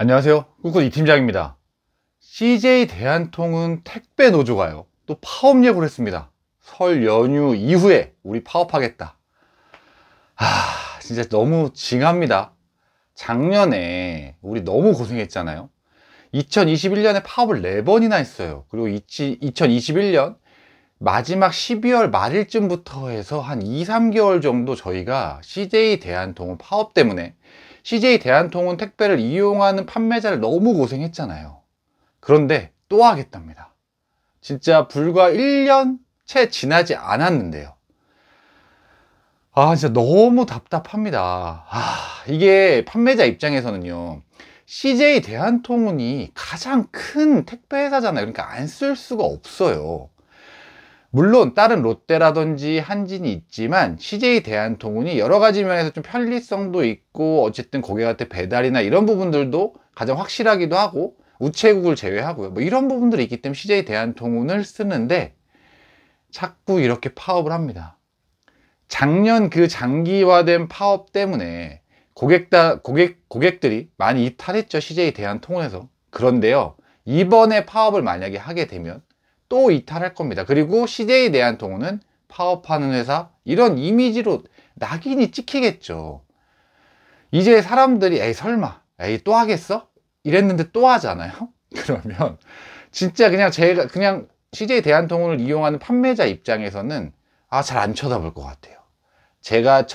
안녕하세요. 꿋꿋 이 팀장입니다. CJ 대한통운 택배 노조가요, 또 파업 예고를 했습니다. 설 연휴 이후에 우리 파업하겠다. 진짜 너무 징합니다. 작년에 우리 너무 고생했잖아요. 2021년에 파업을 4번이나 했어요. 그리고 2021년 마지막 12월 말일쯤부터 해서 한 2, 3개월 정도 저희가 CJ 대한통운 파업 때문에 CJ 대한통운 택배를 이용하는 판매자를 너무 고생했잖아요. 그런데 또 하겠답니다. 진짜 불과 1년 채 지나지 않았는데요. 진짜 너무 답답합니다. 이게 판매자 입장에서는요, CJ 대한통운이 가장 큰 택배 회사잖아요. 그러니까 안 쓸 수가 없어요. 물론 다른 롯데라든지 한진이 있지만 CJ 대한통운이 여러 가지 면에서 좀 편리성도 있고, 어쨌든 고객한테 배달이나 이런 부분들도 가장 확실하기도 하고, 우체국을 제외하고요, 뭐 이런 부분들이 있기 때문에 CJ 대한통운을 쓰는데 자꾸 이렇게 파업을 합니다. 작년 그 장기화된 파업 때문에 고객들이 많이 이탈했죠, CJ 대한통운에서. 그런데요, 이번에 파업을 만약에 하게 되면 또 이탈할 겁니다. 그리고 CJ 대한통운은 파업하는 회사, 이런 이미지로 낙인이 찍히겠죠. 이제 사람들이 에이 설마 에이 또 하겠어? 이랬는데 또 하잖아요. 그러면 진짜 그냥 CJ 대한통운을 이용하는 판매자 입장에서는 잘 안 쳐다볼 것 같아요. 제가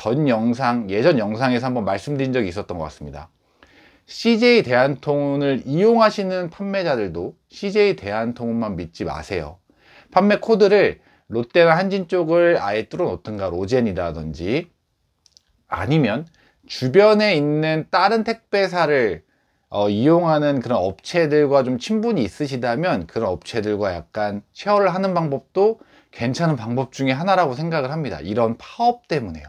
예전 영상에서 한번 말씀드린 적이 있었던 것 같습니다. CJ 대한통운을 이용하시는 판매자들도 CJ 대한통운만 믿지 마세요. 판매 코드를 롯데나 한진 쪽을 아예 뚫어 놓든가, 로젠이라든지 아니면 주변에 있는 다른 택배사를 이용하는 그런 업체들과 좀 친분이 있으시다면 그런 업체들과 약간 쉐어를 하는 방법도 괜찮은 방법 중에 하나라고 생각을 합니다. 이런 파업 때문에요.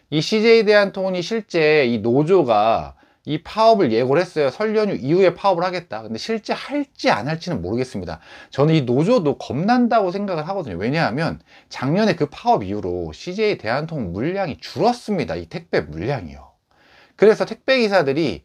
이 CJ 대한통운이 실제 이 노조가 이 파업을 예고를 했어요. 설 연휴 이후에 파업을 하겠다. 근데 실제 할지 안 할지는 모르겠습니다. 저는 이 노조도 겁난다고 생각을 하거든요. 왜냐하면 작년에 그 파업 이후로 CJ 대한통운 물량이 줄었습니다. 이 택배 물량이요. 그래서 택배 기사들이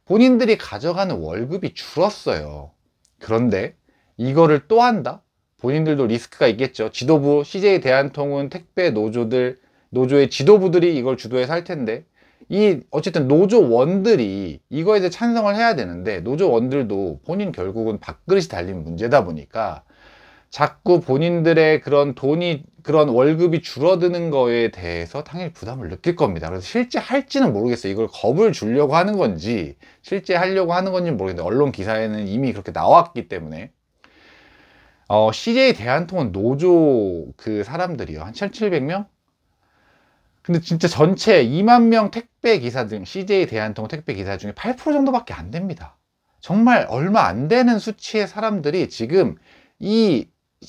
본인들이 가져가는 월급이 줄었어요. 그런데 이거를 또 한다? 본인들도 리스크가 있겠죠. 지도부, CJ 대한통운 택배 노조의 지도부들이 이걸 주도해서 할 텐데, 어쨌든 노조원들이 이거에 대해 찬성을 해야 되는데, 노조원들도 본인 결국은 밥그릇이 달린 문제다 보니까 자꾸 본인들의 그런 월급이 줄어드는 거에 대해서 당연히 부담을 느낄 겁니다. 그래서 실제 할지는 모르겠어요. 이걸 겁을 주려고 하는 건지 실제 하려고 하는 건지 모르겠는데, 언론 기사에는 이미 그렇게 나왔기 때문에 CJ 대한통운 노조 그 사람들이요, 한 1,700명? 근데 진짜 전체 2만 명 택배 기사 중 CJ 대한통운 택배 기사 중에 8% 정도밖에 안 됩니다. 정말 얼마 안 되는 수치의 사람들이 지금 이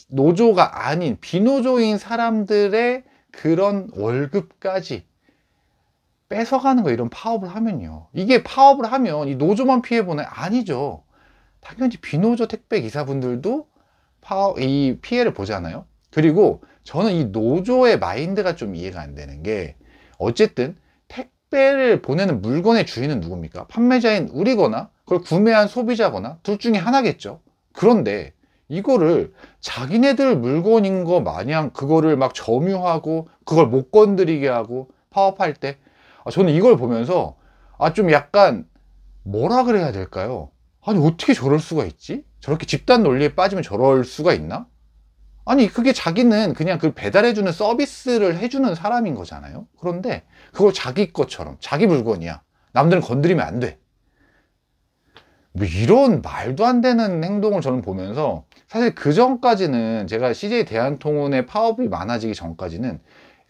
노조가 아닌 비노조인 사람들의 그런 월급까지 뺏어가는 거, 이런 파업을 하면요. 이게 파업을 하면 이 노조만 피해보나요? 아니죠. 당연히 비노조 택배 기사분들도 이 피해를 보잖아요. 그리고 저는 이 노조의 마인드가 좀 이해가 안 되는 게, 어쨌든 택배를 보내는 물건의 주인은 누굽니까? 판매자인 우리거나 그걸 구매한 소비자거나 둘 중에 하나겠죠. 그런데 이거를 자기네들 물건인 거 마냥 그거를 막 점유하고 그걸 못 건드리게 하고 파업할 때, 저는 이걸 보면서 좀 약간 뭐라 그래야 될까요? 아니 어떻게 저럴 수가 있지? 저렇게 집단 논리에 빠지면 저럴 수가 있나? 아니 그게 자기는 그냥 그 배달해주는 서비스를 해주는 사람인 거잖아요. 그런데 그걸 자기 것처럼, 자기 물건이야, 남들은 건드리면 안 돼, 뭐 이런 말도 안 되는 행동을 저는 보면서, 사실 그 전까지는, 제가 CJ 대한통운의 파업이 많아지기 전까지는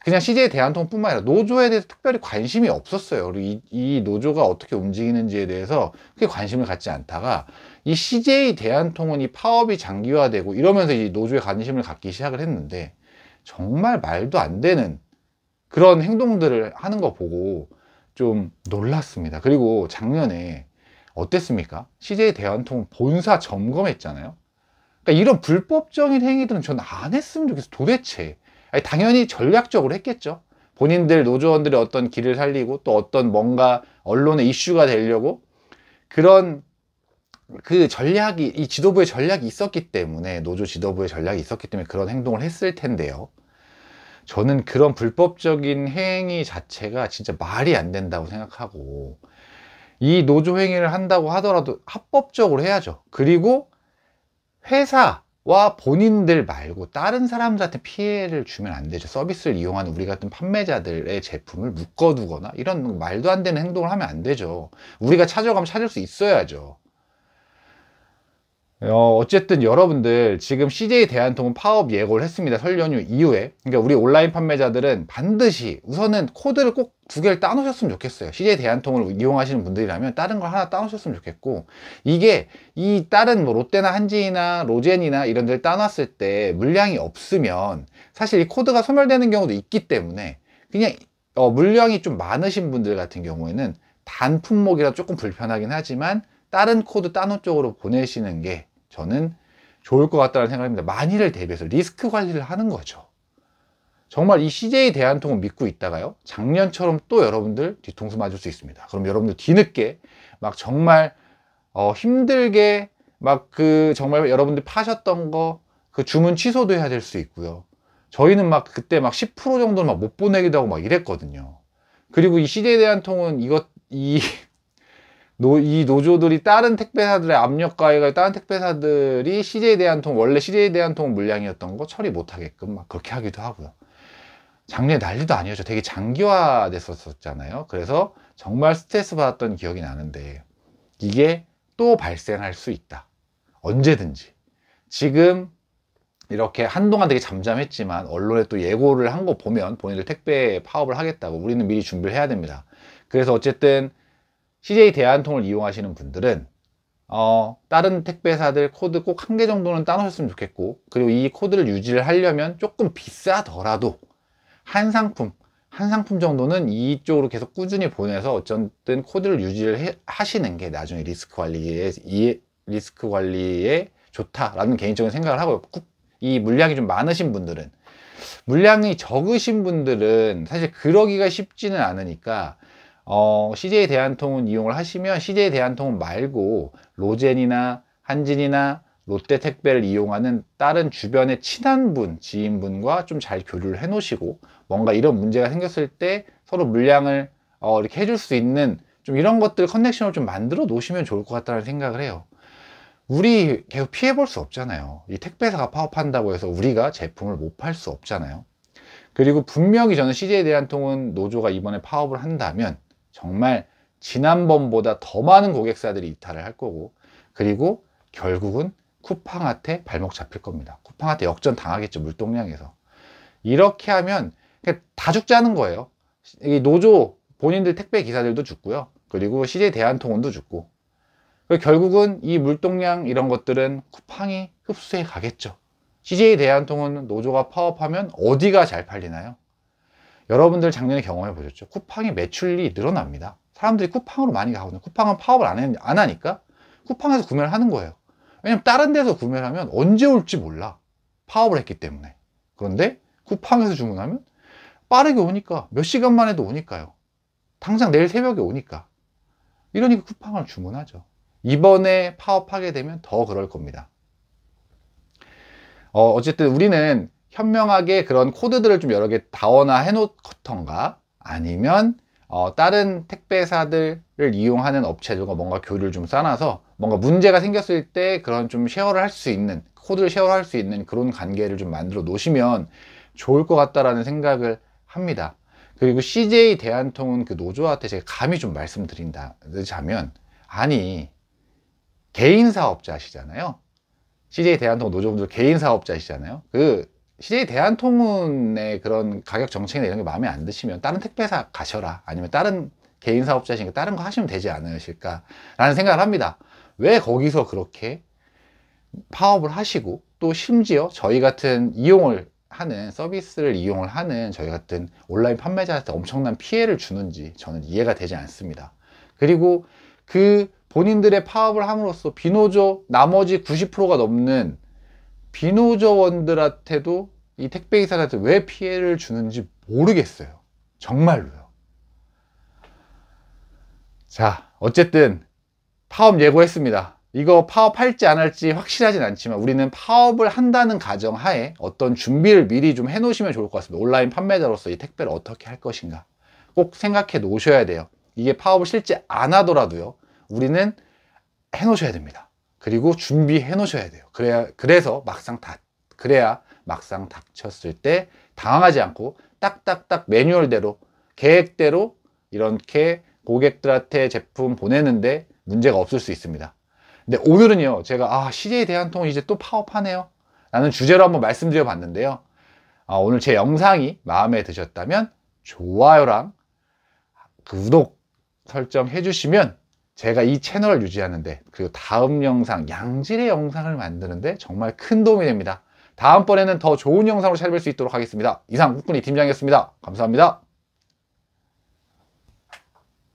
그냥 CJ 대한통운 뿐만 아니라 노조에 대해서 특별히 관심이 없었어요. 그리고 이 노조가 어떻게 움직이는지에 대해서 크게 관심을 갖지 않다가, 이 CJ 대한통운이 파업이 장기화되고 이러면서 이 노조에 관심을 갖기 시작을 했는데, 정말 말도 안 되는 그런 행동들을 하는 거 보고 좀 놀랐습니다. 그리고 작년에 어땠습니까? CJ 대한통운 본사 점검했잖아요. 그러니까 이런 불법적인 행위들은 저는 안 했으면 좋겠어. 도대체 당연히 전략적으로 했겠죠. 본인들 노조원들의 어떤 길을 살리고, 또 어떤 뭔가 언론의 이슈가 되려고 그런 그 전략이, 이 지도부의 전략이 있었기 때문에, 노조 지도부의 전략이 있었기 때문에 그런 행동을 했을 텐데요. 저는 그런 불법적인 행위 자체가 진짜 말이 안 된다고 생각하고, 이 노조 행위를 한다고 하더라도 합법적으로 해야죠. 그리고 회사와 본인들 말고 다른 사람들한테 피해를 주면 안 되죠. 서비스를 이용하는 우리 같은 판매자들의 제품을 묶어두거나 이런 말도 안 되는 행동을 하면 안 되죠. 우리가 찾아가면 찾을 수 있어야죠. 어쨌든 여러분들 지금 CJ 대한통운 파업 예고를 했습니다. 설 연휴 이후에. 그러니까 우리 온라인 판매자들은 반드시 우선은 코드를 꼭 2개를 따놓으셨으면 좋겠어요. CJ 대한통운을 이용하시는 분들이라면 다른 걸 하나 따놓으셨으면 좋겠고, 이게 이 다른 뭐 롯데나 한진이나 로젠이나 이런 데를 따놨을 때 물량이 없으면 사실 이 코드가 소멸되는 경우도 있기 때문에, 그냥 물량이 좀 많으신 분들 같은 경우에는 단 품목이라 조금 불편하긴 하지만 다른 코드 따놓은 쪽으로 보내시는 게 저는 좋을 것 같다는 생각입니다. 만일을 대비해서 리스크 관리를 하는 거죠. 정말 이 CJ 대한통운 믿고 있다가요, 작년처럼 또 여러분들 뒤통수 맞을 수 있습니다. 그럼 여러분들 뒤늦게 막 정말 힘들게 막 정말 여러분들 파셨던 거 그 주문 취소도 해야 될 수 있고요. 저희는 막 그때 막 10% 정도는 막 못 보내기도 하고 막 이랬거든요. 그리고 이 CJ 대한통운 이 노조들이 다른 택배사들의 압력가에 가해 다른 택배사들이 CJ 대한통운, 원래 CJ 대한통운 물량이었던 거 처리 못하게끔 막 그렇게 하기도 하고요. 작년에 난리도 아니었죠. 되게 장기화 됐었잖아요. 그래서 정말 스트레스 받았던 기억이 나는데, 이게 또 발생할 수 있다. 언제든지. 지금 이렇게 한동안 되게 잠잠했지만 언론에 또 예고를 한 거 보면 본인들 택배 파업을 하겠다고, 우리는 미리 준비를 해야 됩니다. 그래서 어쨌든 CJ 대한통을 이용하시는 분들은 다른 택배사들 코드 꼭 1개 정도는 따놓으셨으면 좋겠고, 그리고 이 코드를 유지를 하려면 조금 비싸더라도 한 상품 정도는 이쪽으로 계속 꾸준히 보내서 어쨌든 코드를 유지를 하시는 게 나중에 리스크 관리에 좋다라는 개인적인 생각을 하고요. 이 물량이 좀 많으신 분들은, 물량이 적으신 분들은 사실 그러기가 쉽지는 않으니까 CJ 대한통운 이용을 하시면 CJ 대한통운 말고 로젠이나 한진이나 롯데 택배를 이용하는 다른 주변의 친한 분, 지인분과 좀 잘 교류를 해 놓으시고, 뭔가 이런 문제가 생겼을 때 서로 물량을 이렇게 해줄 수 있는 좀 이런 것들 커넥션을 좀 만들어 놓으시면 좋을 것 같다는 생각을 해요. 우리 계속 피해 볼 수 없잖아요. 이 택배사가 파업한다고 해서 우리가 제품을 못 팔 수 없잖아요. 그리고 분명히 저는 CJ 대한통운 노조가 이번에 파업을 한다면 정말 지난번보다 더 많은 고객사들이 이탈을 할 거고, 그리고 결국은 쿠팡한테 발목 잡힐 겁니다. 쿠팡한테 역전 당하겠죠, 물동량에서. 이렇게 하면 그냥 다 죽자는 거예요. 이 노조 본인들 택배 기사들도 죽고요, 그리고 CJ 대한통운도 죽고, 결국은 이 물동량 이런 것들은 쿠팡이 흡수해 가겠죠. CJ 대한통운 노조가 파업하면 어디가 잘 팔리나요? 여러분들 작년에 경험해 보셨죠? 쿠팡이 매출이 늘어납니다. 사람들이 쿠팡으로 많이 가거든요. 쿠팡은 파업을 안 하니까 쿠팡에서 구매를 하는 거예요. 왜냐면 다른 데서 구매를 하면 언제 올지 몰라. 파업을 했기 때문에. 그런데 쿠팡에서 주문하면 빠르게 오니까, 몇 시간 만에도 오니까요. 당장 내일 새벽에 오니까. 이러니까 쿠팡을 주문하죠. 이번에 파업하게 되면 더 그럴 겁니다. 어쨌든 우리는 현명하게 그런 코드들을 좀 여러 개 다원화 해 놓던가, 아니면 다른 택배사들을 이용하는 업체들과 뭔가 교류를 좀 쌓아서 뭔가 문제가 생겼을 때 그런 좀 쉐어를 할 수 있는, 코드를 쉐어를 할 수 있는 그런 관계를 좀 만들어 놓으시면 좋을 것 같다라는 생각을 합니다. 그리고 CJ 대한통운 그 노조한테 제가 감히 좀 말씀드린다자면, 아니, 개인 사업자시잖아요. CJ 대한통운 노조분들 개인 사업자시잖아요. CJ 대한통운의 그런 가격 정책이나 이런 게 마음에 안 드시면 다른 택배사 가셔라, 아니면 다른 개인 사업자시니까 다른 거 하시면 되지 않으실까라는 생각을 합니다. 왜 거기서 그렇게 파업을 하시고, 또 심지어 저희 같은 서비스를 이용을 하는 저희 같은 온라인 판매자한테 엄청난 피해를 주는지 저는 이해가 되지 않습니다. 그리고 본인들의 파업을 함으로써 비노조, 나머지 90%가 넘는 비노조원들한테도 이 택배기사한테 왜 피해를 주는지 모르겠어요. 정말로요. 자, 어쨌든 파업 예고했습니다. 이거 파업할지 안 할지 확실하진 않지만 우리는 파업을 한다는 가정하에 어떤 준비를 미리 좀 해놓으시면 좋을 것 같습니다. 온라인 판매자로서 이 택배를 어떻게 할 것인가 꼭 생각해 놓으셔야 돼요. 이게 파업을 실제 안 하더라도요, 우리는 해 놓으셔야 됩니다. 그리고 준비해 놓으셔야 돼요. 그래야 막상 닥쳤을 때 당황하지 않고 딱딱딱 매뉴얼대로, 계획대로 이렇게 고객들한테 제품 보내는데 문제가 없을 수 있습니다. 근데 오늘은요, 제가 CJ 대한통운 이제 또 파업하네요 라는 주제로 한번 말씀드려 봤는데요. 오늘 제 영상이 마음에 드셨다면 좋아요랑 구독 설정해 주시면 제가 이 채널을 유지하는데, 그리고 다음 영상, 양질의 영상을 만드는데 정말 큰 도움이 됩니다. 다음번에는 더 좋은 영상으로 찾아뵐 수 있도록 하겠습니다. 이상 꾹꾸니 팀장이었습니다. 감사합니다.